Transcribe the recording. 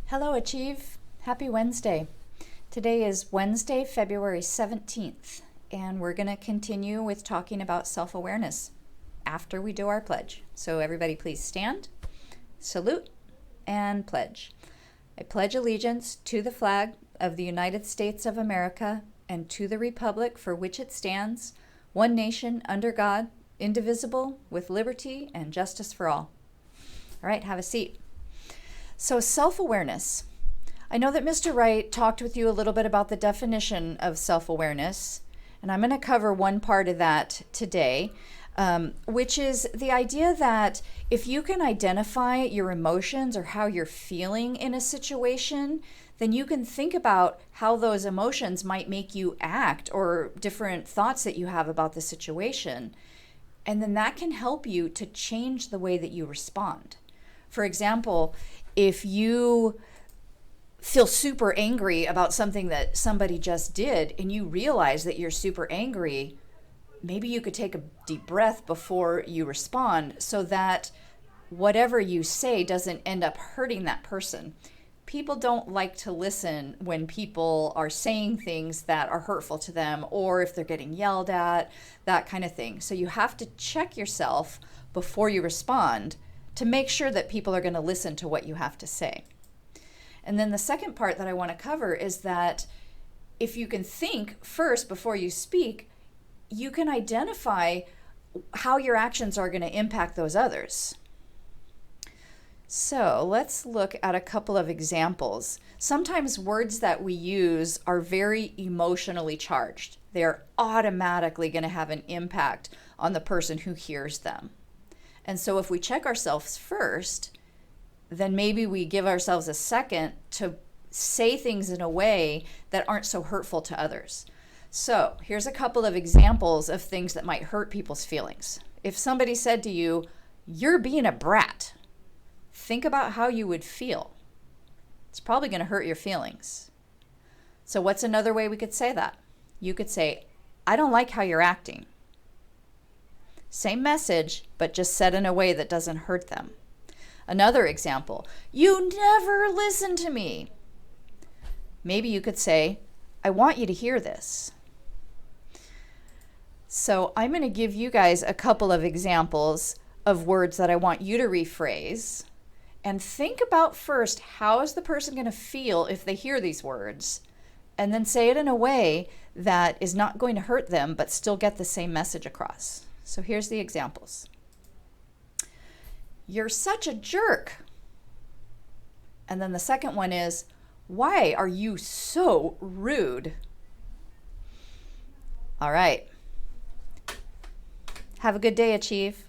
Hello, Achieve. Happy Wednesday. Today is Wednesday, February 17th, and we're going to continue with talking about self-awareness after we do our pledge. So everybody please stand, salute, and pledge. I pledge allegiance to the flag of the United States of America and to the republic for which it stands, one nation under God, indivisible, with liberty and justice for all. All right, have a seat. So self-awareness. I know that Mr. Wright talked with you a little bit about the definition of self-awareness, and I'm going to cover one part of that today, which is the idea that if you can identify your emotions or how you're feeling in a situation, then you can think about how those emotions might make you act or different thoughts that you have about the situation. And then that can help you to change the way that you respond. For example, if you feel super angry about something that somebody just did and you realize that you're super angry, maybe you could take a deep breath before you respond so that whatever you say doesn't end up hurting that person. People don't like to listen when people are saying things that are hurtful to them or if they're getting yelled at, that kind of thing. So you have to check yourself before you respond to make sure that people are going to listen to what you have to say. And then the second part that I want to cover is that if you can think first before you speak, you can identify how your actions are going to impact those others. So let's look at a couple of examples. Sometimes words that we use are very emotionally charged. They're automatically going to have an impact on the person who hears them. And so if we check ourselves first, then maybe we give ourselves a second to say things in a way that aren't so hurtful to others. So here's a couple of examples of things that might hurt people's feelings. If somebody said to you, "You're being a brat," think about how you would feel. It's probably going to hurt your feelings. So what's another way we could say that? You could say, "I don't like how you're acting." Same message, but just said in a way that doesn't hurt them. Another example, "You never listen to me." Maybe you could say, "I want you to hear this." So I'm going to give you guys a couple of examples of words that I want you to rephrase. And think about first, how is the person going to feel if they hear these words? And then say it in a way that is not going to hurt them, but still get the same message across. So here's the examples. "You're such a jerk." And then the second one is, "Why are you so rude?" All right. Have a good day, Achieve.